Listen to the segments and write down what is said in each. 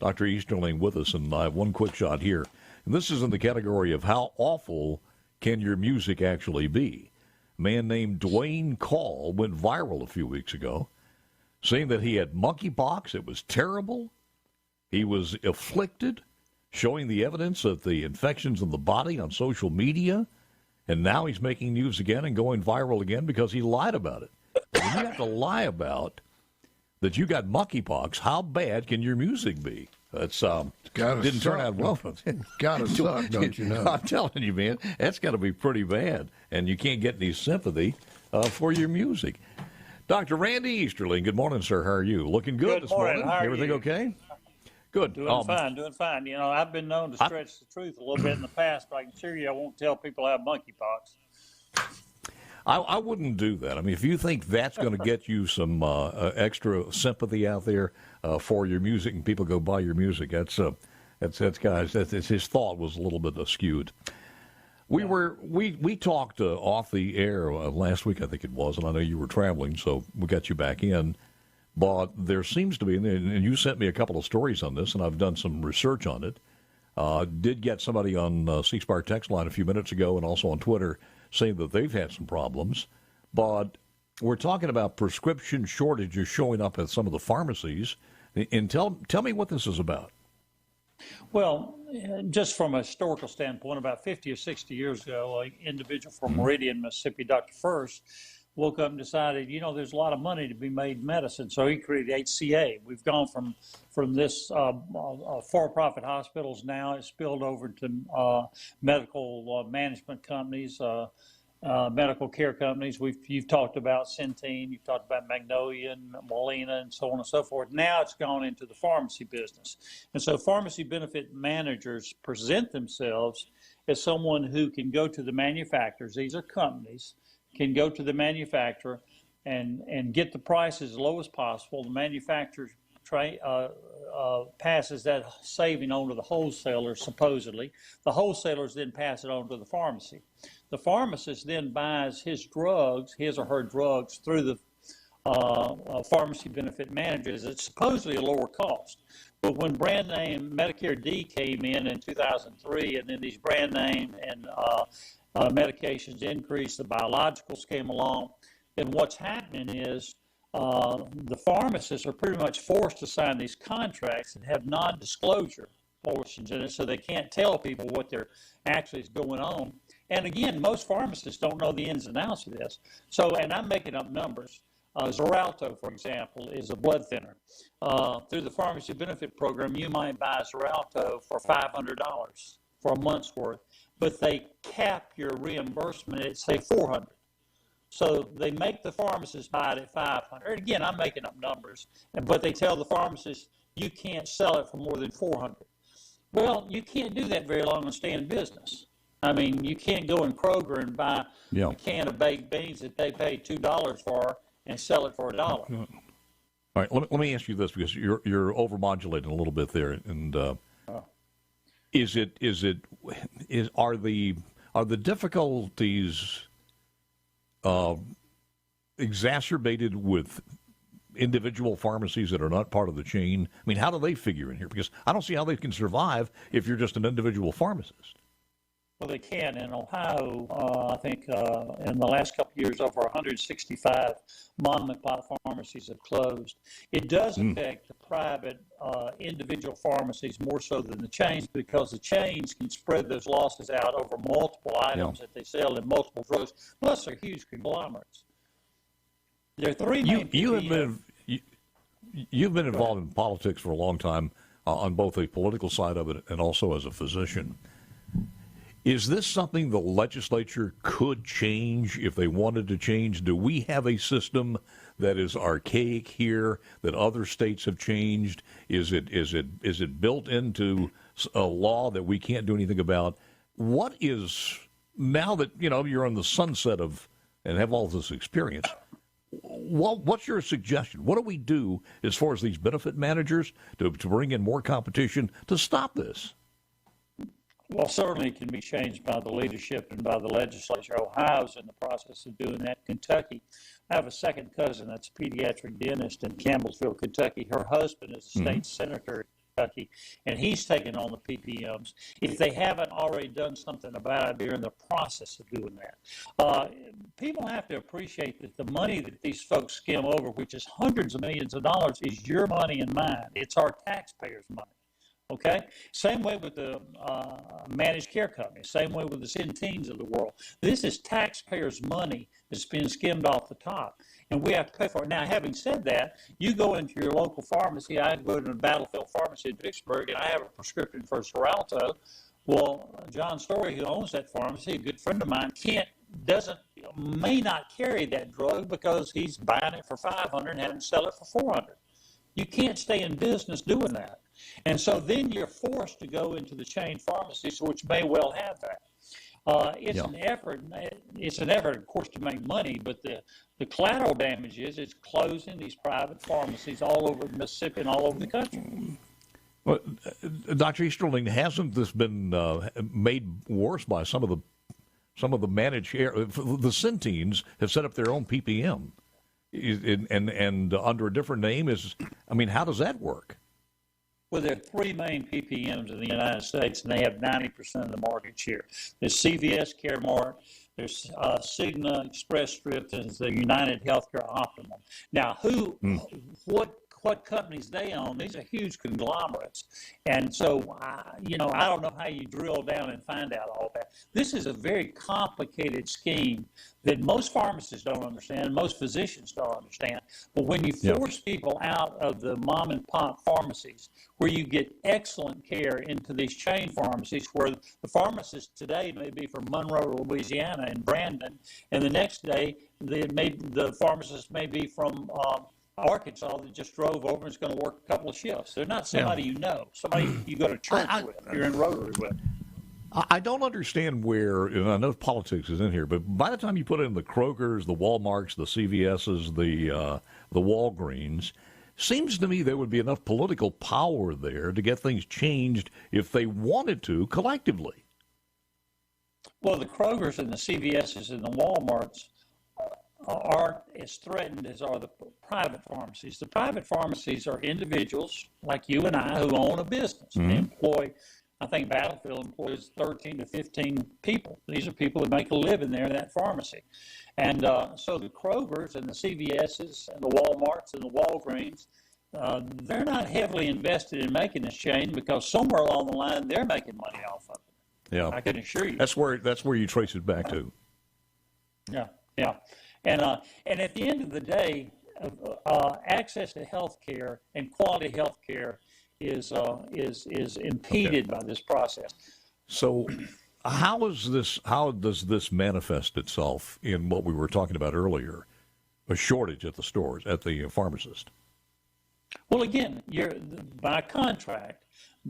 Dr. Easterling with us, and I have one quick shot here. And this is in the category of how awful can your music actually be. A man named Dwayne Call went viral a few weeks ago, saying that he had monkeypox. It was terrible. He was afflicted, showing the evidence of the infections in the body on social media, and now he's making news again and going viral again because he lied about it. When you have to lie about that you got monkeypox, how bad can your music be? That's didn't turn out well. Gotta suck, don't you know? I'm telling you, man, that's got to be pretty bad, and you can't get any sympathy for your music. Dr. Randy Easterling, good morning, sir. How are you? Looking good this morning. How are Everything you? okay? Good. Doing fine. You know, I've been known to stretch the truth a little bit in the past, but I can assure you I won't tell people I have monkeypox. I wouldn't do that. I mean, if you think that's going to get you some extra sympathy out there for your music, and people go buy your music, that's his thought was a little bit skewed. We talked off the air last week, I think it was, and I know you were traveling, so we got you back in. But there seems to be, and you sent me a couple of stories on this, and I've done some research on it. Did get somebody on C-Spire text line a few minutes ago, and also on Twitter, saying that they've had some problems. But we're talking about prescription shortages showing up at some of the pharmacies. And tell me what this is about. Well, just from a historical standpoint, about 50 or 60 years ago, an individual from Meridian, Mississippi, Dr. First, woke up and decided, you know, there's a lot of money to be made in medicine. So he created HCA. We've gone from this for-profit hospitals now. It's spilled over to medical management companies, medical care companies. You've talked about Centene, you've talked about Magnolia and Molina and so on and so forth. Now it's gone into the pharmacy business. And so pharmacy benefit managers present themselves as someone who can go to the manufacturers. These are companies, can go to the manufacturer and get the price as low as possible. The manufacturer passes that saving on to the wholesalers, supposedly. The wholesalers then pass it on to the pharmacy. The pharmacist then buys his or her drugs through the pharmacy benefit managers at supposedly a lower cost. But when brand name Medicare D came in 2003, and then these brand name and medications increased, the biologicals came along, then what's happening is the pharmacists are pretty much forced to sign these contracts that have non-disclosure portions in it, so they can't tell people what they're actually is going on. And again, most pharmacists don't know the ins and outs of this. So, and I'm making up numbers. Xarelto, for example, is a blood thinner. Through the pharmacy benefit program, you might buy Xarelto for $500 for a month's worth, but they cap your reimbursement at, say, $400. So they make the pharmacist buy it at $500. Again, I'm making up numbers, but they tell the pharmacist you can't sell it for more than $400. Well, you can't do that very long and stay in business. I mean, you can't go in Kroger and buy a can of baked beans that they pay $2 for and sell it for $1. All right, let me ask you this, because you're overmodulating a little bit there, and are the difficulties exacerbated with individual pharmacies that are not part of the chain? I mean, how do they figure in here? Because I don't see how they can survive if you're just an individual pharmacist. Well, they can. In Ohio, I think in the last couple of years, over 165 mom and pop pharmacies have closed. It does affect the private individual pharmacies more so than the chains, because the chains can spread those losses out over multiple items that they sell in multiple drugs. Plus, they're huge conglomerates. There are three main You've been involved in politics for a long time, on both the political side of it and also as a physician. Is this something the legislature could change if they wanted to change? Do we have a system that is archaic here that other states have changed? Is it built into a law that we can't do anything about? What is, now that you're on the sunset of and have all this experience, what's your suggestion? What do we do as far as these benefit managers to bring in more competition to stop this? Well, certainly it can be changed by the leadership and by the legislature. Ohio's in the process of doing that. Kentucky, I have a second cousin that's a pediatric dentist in Campbellsville, Kentucky. Her husband is a state senator Kentucky, and he's taking on the PPMs, if they haven't already done something about it, they're in the process of doing that. People have to appreciate that the money that these folks skim over, which is hundreds of millions of dollars, is your money and mine. It's our taxpayers' money. Okay? Same way with the managed care companies, same way with the Centenes of the world. This is taxpayers' money that's been skimmed off the top, and we have to pay for it. Now, having said that, you go into your local pharmacy. I go to the Battlefield Pharmacy in Vicksburg, and I have a prescription for Xarelto. Well, John Story, who owns that pharmacy, a good friend of mine, may not carry that drug because he's buying it for $500 and having to sell it for $400. You can't stay in business doing that. And so then you're forced to go into the chain pharmacies, which may well have that. It's an effort. It's an effort, of course, to make money, but the collateral damage is it's closing these private pharmacies all over Mississippi and all over the country. Well, Dr. Easterling, hasn't this been made worse by some of the managed care? The Centenes have set up their own PPM, and under a different name. How does that work? Well, there are three main PPMs in the United States, and they have 90% of the market share. There's CVS Caremark, there's Cigna Express Scripts, and there's the United Healthcare Optimum. Now, what companies they own, these are huge conglomerates. And so, I don't know how you drill down and find out all that. This is a very complicated scheme that most pharmacists don't understand, most physicians don't understand. But when you force people out of the mom and pop pharmacies, where you get excellent care, into these chain pharmacies, where the pharmacist today may be from Monroe, Louisiana, and Brandon, and the next day the pharmacist may be from Arkansas that just drove over and is going to work a couple of shifts. They're not somebody you know, somebody you go to church with, you're in Rotary with. I don't understand where, and I know politics is in here, but by the time you put in the Krogers, the Walmarts, the CVSs, the Walgreens, seems to me there would be enough political power there to get things changed if they wanted to collectively. Well, the Krogers and the CVSs and the Walmarts aren't as threatened as are the private pharmacies. The private pharmacies are individuals like you and I who own a business. They employ, I think Battlefield employs 13 to 15 people. These are people that make a living there in that pharmacy. And so the Krogers and the CVSs and the Walmarts and the Walgreens, they're not heavily invested in making this change because somewhere along the line they're making money off of it. Yeah, I can assure you. That's where you trace it back to. Yeah. And at the end of the day, access to health care and quality health care is impeded by this process. So how does this manifest itself in what we were talking about earlier, a shortage at the stores, at the pharmacist? Well, again, you're by contract,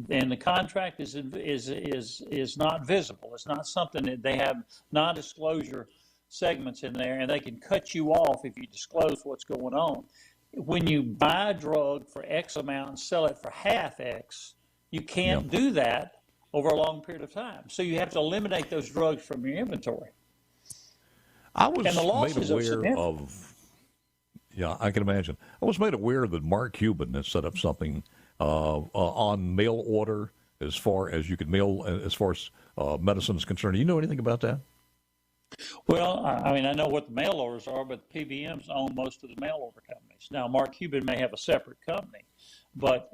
and the contract is not visible. It's not something that they have non-disclosure segments in there, and they can cut you off if you disclose what's going on. When you buy a drug for X amount and sell it for half X, you can't do that over a long period of time. So you have to eliminate those drugs from your inventory. I was made aware of, I can imagine. I was made aware that Mark Cuban has set up something on mail order as far as you could mail, as far as medicine is concerned. Do you know anything about that? Well, I mean, I know what the mail orders are, but PBMs own most of the mail order companies. Now, Mark Cuban may have a separate company, but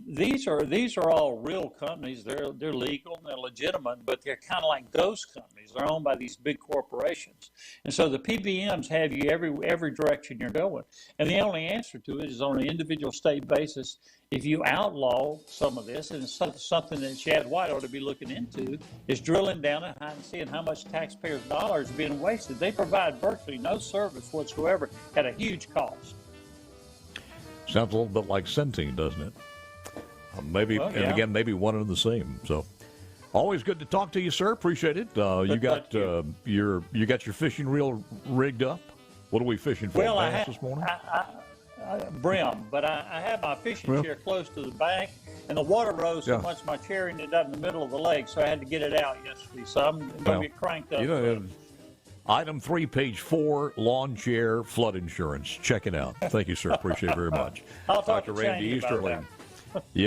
these are all real companies. They're legal and they're legitimate, but they're kind of like ghost companies. They're owned by these big corporations, and so the PBMs have you every direction you're going. And the only answer to it is on an individual state basis. If you outlaw some of this, and it's something that Chad White ought to be looking into, is drilling down and seeing how much taxpayers' dollars are being wasted. They provide virtually no service whatsoever at a huge cost. Sounds a little bit like Centene, doesn't it? Maybe one and the same. So, always good to talk to you, sir. Appreciate it. You got your fishing reel rigged up. What are we fishing for? Bass this morning? Brim, but I have my fishing chair close to the bank, and the water rose so much my chair ended up in the middle of the lake, so I had to get it out yesterday. So I'm going to get cranked up. Item 3, page 4, lawn chair, flood insurance. Check it out. Thank you, sir. Appreciate it very much. I'll talk to Randy Easterling. Yeah.